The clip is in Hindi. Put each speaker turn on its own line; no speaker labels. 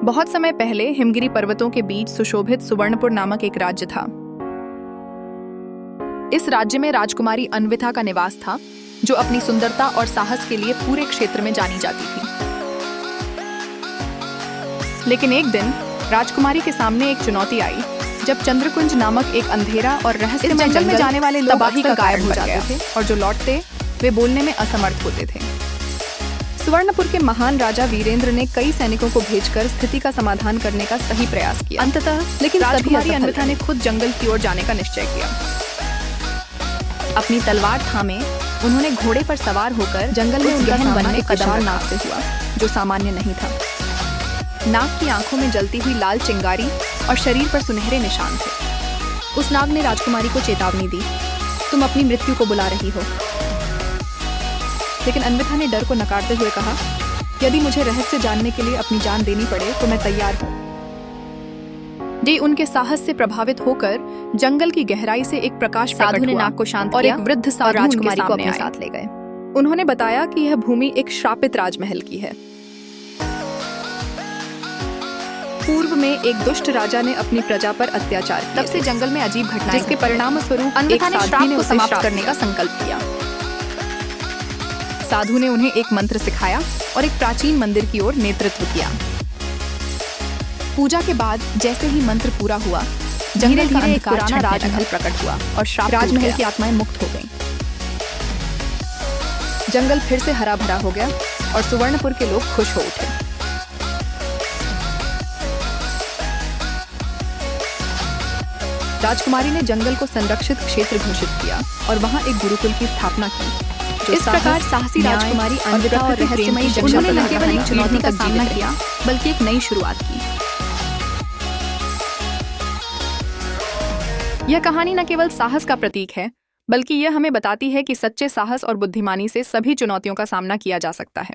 बहुत समय पहले हिमगिरी पर्वतों के बीच सुशोभित सुवर्णपुर नामक एक राज्य था। इस राज्य में राजकुमारी अन्विथा का निवास था, जो अपनी सुंदरता और साहस के लिए पूरे क्षेत्र में जानी जाती थी। लेकिन एक दिन राजकुमारी के सामने एक चुनौती आई, जब चंद्रकुंज नामक एक अंधेरा और रहस्यमय जंगल में जाने वाले लोग तबाही का गायब हो जाते थे और जो लौटते वे बोलने में असमर्थ होते थे। सुवर्णपुर के महान राजा वीरेंद्र ने कई सैनिकों को भेजकर स्थिति का समाधान करने का सही प्रयास किया। अंततः लेकिन राजकुमारी अन्विथा ने खुद जंगल की ओर जाने का निश्चय किया। अपनी तलवार थामे उन्होंने घोड़े पर सवार होकर जंगल में गहन वन में विशाल नाग से हुआ, जो सामान्य नहीं था। नाग की आंखों में जलती हुई लाल चिंगारी और शरीर पर सुनहरे निशान थे। उस नाग ने राजकुमारी को चेतावनी दी, तुम अपनी मृत्यु को बुला रही हो। लेकिन अन्विथा ने डर को नकारते हुए कहा, यदि मुझे रहस्य जानने के लिए अपनी जान देनी पड़े तो मैं तैयार हूँ। जी उनके साहस से प्रभावित होकर जंगल की गहराई से एक प्रकाश साधु ने नाग को शांत और एक वृद्ध साधु राजकुमारी को अपने साथ ले गए। उन्होंने बताया कि यह भूमि एक श्रापित राजमहल की है। पूर्व में एक दुष्ट राजा ने अपनी प्रजा पर अत्याचार किया। तब से जंगल में अजीब घटनाएं, जिसके परिणाम स्वरूप अन्विथा ने श्राप को समाप्त करने का संकल्प किया। साधु ने उन्हें एक मंत्र सिखाया और एक प्राचीन मंदिर की ओर नेतृत्व किया। पूजा के बाद जैसे ही मंत्र पूरा हुआ, जंगल का एक पुराना राजमहल प्रकट हुआ और श्राप राजमहल की आत्माएं मुक्त हो गईं। जंगल फिर से हरा भरा हो गया और सुवर्णपुर के लोग खुश हो उठे। राजकुमारी ने जंगल को संरक्षित क्षेत्र घोषित किया और वहां एक गुरुकुल की स्थापना की। इस प्रकार साहसी राजकुमारी अन्विथा और रहस्यमयी जंगल में न केवल एक चुनौती का सामना किया, बल्कि एक नई शुरुआत की। यह कहानी न केवल साहस का प्रतीक है, बल्कि यह हमें बताती है कि सच्चे साहस और बुद्धिमानी से सभी चुनौतियों का सामना किया जा सकता है।